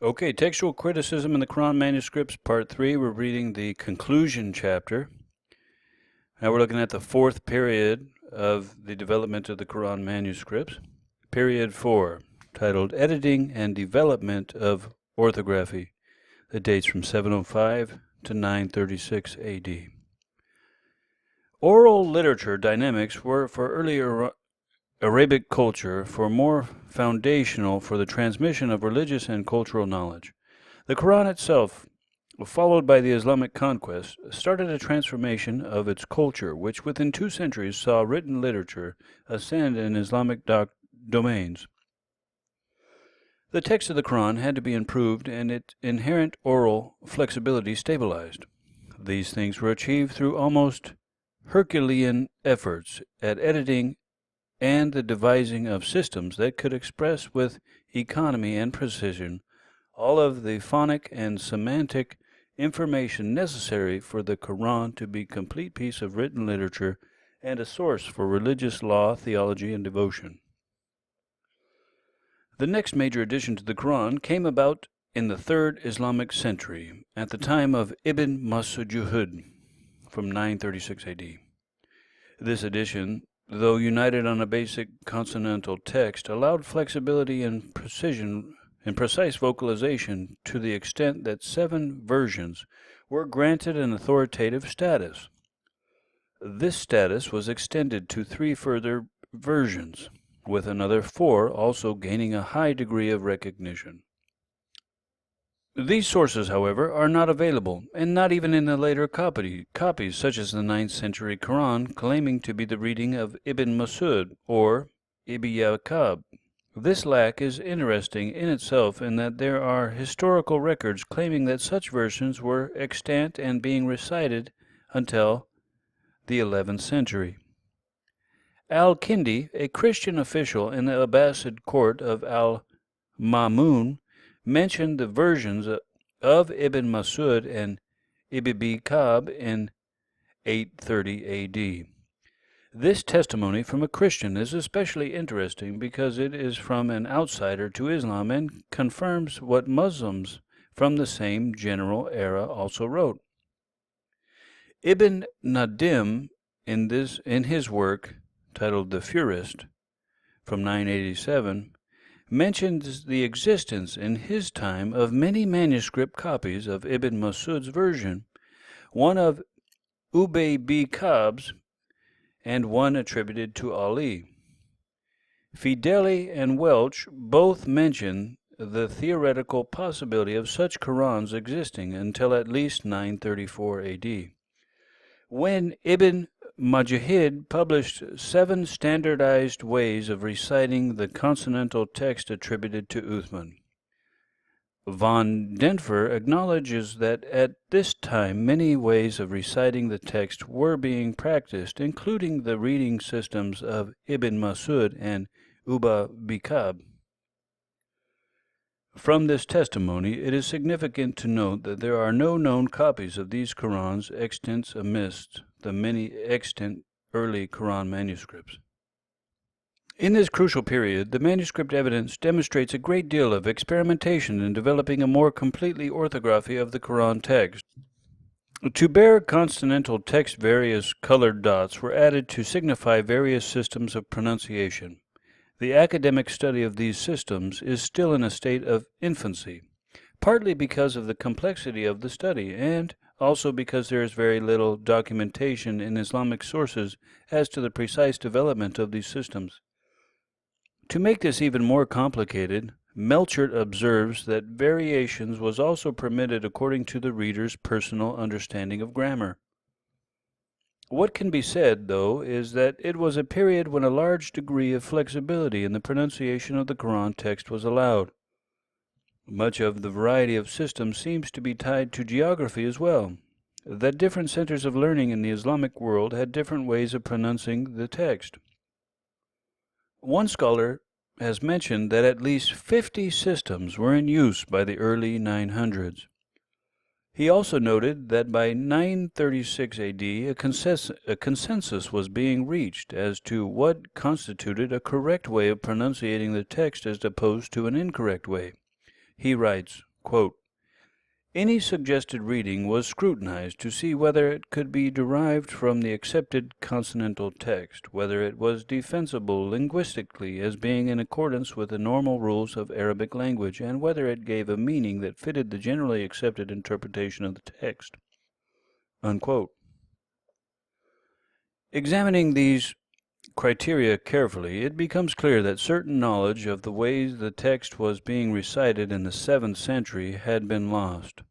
Okay, Textual Criticism in the Quran Manuscripts, Part 3. We're reading the conclusion chapter. Now we're looking at the fourth period of the development of the Quran manuscripts. Period 4, titled Editing and Development of Orthography, that dates from 705 to 936 AD. Oral literature dynamics were for earlier Arabic culture more foundational for the transmission of religious and cultural knowledge. The Quran itself, followed by the Islamic conquest, started a transformation of its culture, which within 2 centuries saw written literature ascend in Islamic domains. The text of the Quran had to be improved and its inherent oral flexibility stabilized. These things were achieved through almost Herculean efforts at editing and the devising of systems that could express with economy and precision all of the phonic and semantic information necessary for the Quran to be a complete piece of written literature and a source for religious law, theology, and devotion. The next major addition to the Quran came about in the 3rd Islamic century, at the time of Ibn Mas'ud from 936 AD. This addition, though united on a basic consonantal text, allowed flexibility and precision and precise vocalization to the extent that 7 versions were granted an authoritative status. This status was extended to 3 further versions, with another 4 also gaining a high degree of recognition. These sources, however, are not available, and not even in the later copies such as the 9th century Quran, claiming to be the reading of Ibn Mas'ud or Ibn Yaqub. This lack is interesting in itself in that there are historical records claiming that such versions were extant and being recited until the 11th century. Al-Kindi, a Christian official in the Abbasid court of Al-Ma'mun, mentioned the versions of Ibn Mas'ud and Ibn Yaqub in 830 A.D. This testimony from a Christian is especially interesting because it is from an outsider to Islam and confirms what Muslims from the same general era also wrote. Ibn Nadim, in his work titled The Furist, from 987, mentions the existence in his time of many manuscript copies of Ibn Mas'ud's version, one of Ubay b. Ka'b's, and one attributed to Ali. Fideli and Welch both mention the theoretical possibility of such Qurans existing until at least 934 AD, when Ibn Mujahid published 7 standardized ways of reciting the consonantal text attributed to Uthman. Von Denfer acknowledges that at this time many ways of reciting the text were being practiced, including the reading systems of Ibn Mas'ud and Ubay b. Ka'b. From this testimony, it is significant to note that there are no known copies of these Qurans extant amidst the many extant early Quran manuscripts. In this crucial period, the manuscript evidence demonstrates a great deal of experimentation in developing a more completely orthography of the Quran text. To bear consonantal text, various colored dots were added to signify various systems of pronunciation. The academic study of these systems is still in a state of infancy, partly because of the complexity of the study, and also because there is very little documentation in Islamic sources as to the precise development of these systems. To make this even more complicated, Melchert observes that variations was also permitted according to the reader's personal understanding of grammar. What can be said, though, is that it was a period when a large degree of flexibility in the pronunciation of the Quran text was allowed. Much of the variety of systems seems to be tied to geography as well, that different centers of learning in the Islamic world had different ways of pronouncing the text. One scholar has mentioned that at least 50 systems were in use by the early 900s. He also noted that by 936 AD a consensus was being reached as to what constituted a correct way of pronunciating the text as opposed to an incorrect way. He writes, quote, "Any suggested reading was scrutinized to see whether it could be derived from the accepted consonantal text, whether it was defensible linguistically as being in accordance with the normal rules of Arabic language, and whether it gave a meaning that fitted the generally accepted interpretation of the text." Unquote. Examining these criteria carefully, it becomes clear that certain knowledge of the ways the text was being recited in the 7th century had been lost,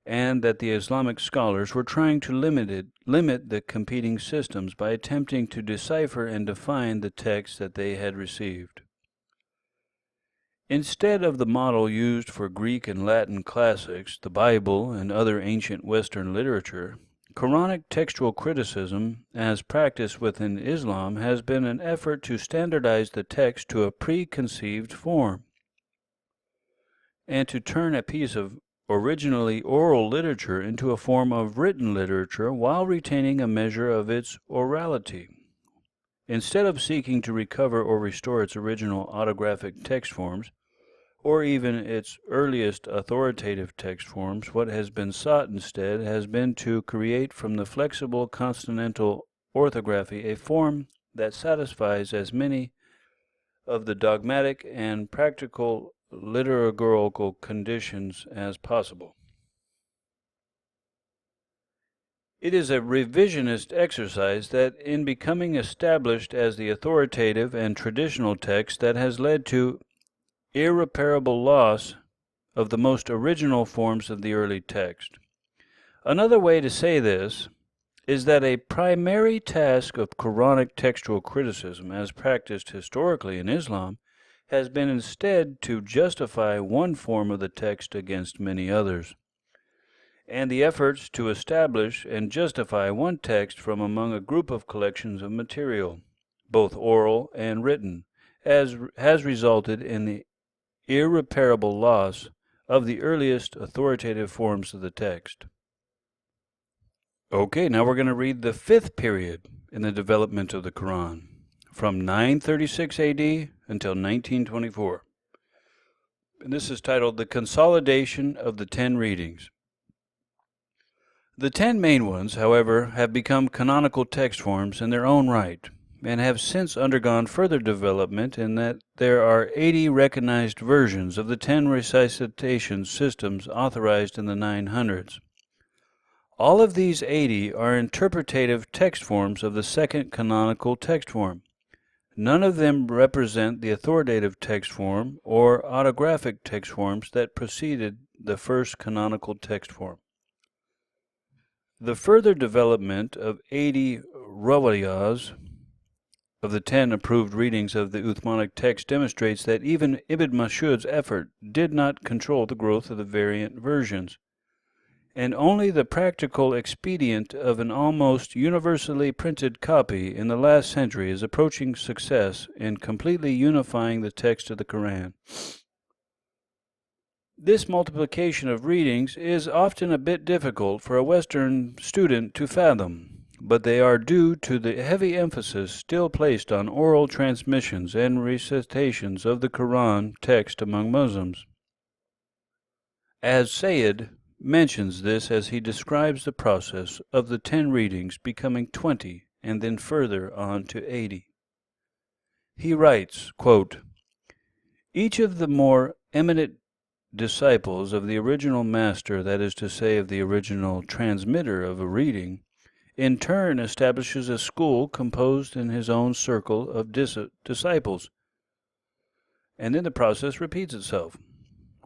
and that the Islamic scholars were trying to limit the competing systems by attempting to decipher and define the text that they had received. Instead of the model used for Greek and Latin classics, the Bible, and other ancient Western literature, Quranic textual criticism, as practiced within Islam, has been an effort to standardize the text to a preconceived form, and to turn a piece of originally oral literature into a form of written literature while retaining a measure of its orality. Instead of seeking to recover or restore its original autographic text forms, or even its earliest authoritative text forms, what has been sought instead has been to create from the flexible consonantal orthography a form that satisfies as many of the dogmatic and practical liturgical conditions as possible. It is a revisionist exercise that, in becoming established as the authoritative and traditional text, that has led to irreparable loss of the most original forms of the early text. Another way to say this is that a primary task of Quranic textual criticism, as practiced historically in Islam, has been instead to justify one form of the text against many others, and the efforts to establish and justify one text from among a group of collections of material, both oral and written, has resulted in the irreparable loss of the earliest authoritative forms of the text. Okay, now we're going to read the 5th period in the development of the Quran, from 936 AD until 1924. And this is titled The Consolidation of the 10 Readings. The 10 main ones, however, have become canonical text forms in their own right, and have since undergone further development in that there are 80 recognized versions of the 10 recitation systems authorized in the 900s. All of these 80 are interpretative text forms of the second canonical text form. None of them represent the authoritative text form or autographic text forms that preceded the first canonical text form. The further development of 80 rawayas of the 10 approved readings of the Uthmanic text demonstrates that even Ibn Mas'ud's effort did not control the growth of the variant versions, and only the practical expedient of an almost universally printed copy in the last century is approaching success in completely unifying the text of the Quran. This multiplication of readings is often a bit difficult for a Western student to fathom, but they are due to the heavy emphasis still placed on oral transmissions and recitations of the Quran text among Muslims. As Sayyid mentions this as he describes the process of the 10 readings becoming 20 and then further on to 80. He writes, quote, "Each of the more eminent disciples of the original master, that is to say, of the original transmitter of a reading, in turn establishes a school composed in his own circle of disciples, and then the process repeats itself.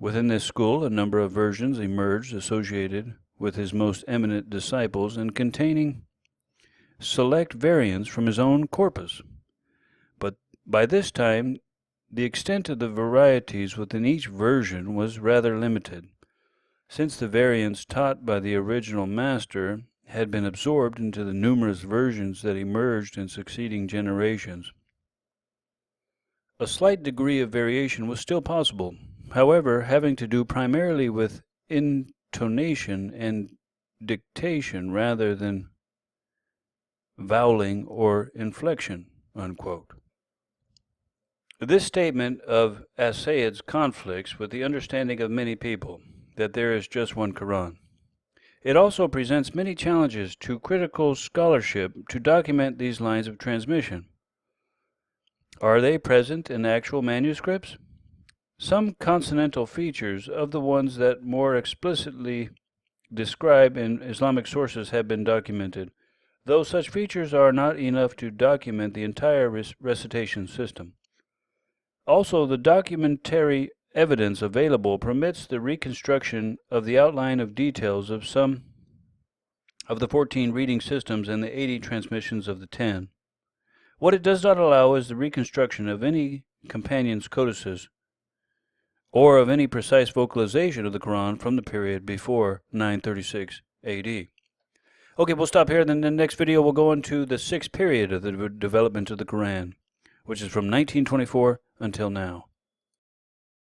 Within this school, a number of versions emerged associated with his most eminent disciples and containing select variants from his own corpus. But by this time, the extent of the varieties within each version was rather limited, since the variants taught by the original master had been absorbed into the numerous versions that emerged in succeeding generations. A slight degree of variation was still possible, however, having to do primarily with intonation and dictation rather than vowelling or inflection." Unquote. This statement of as-Sayyid's conflicts with the understanding of many people, that there is just one Quran. It also presents many challenges to critical scholarship to document these lines of transmission. Are they present in actual manuscripts? Some consonantal features of the ones that more explicitly describe in Islamic sources have been documented, though such features are not enough to document the entire recitation system. Also, the documentary evidence available permits the reconstruction of the outline of details of some of the 14 reading systems and the 80 transmissions of the 10. What it does not allow is the reconstruction of any companion's codices or of any precise vocalization of the Quran from the period before 936 AD. Okay, we'll stop here. Then the next video we'll go into the 6th period of the development of the Quran, which is from 1924 until now.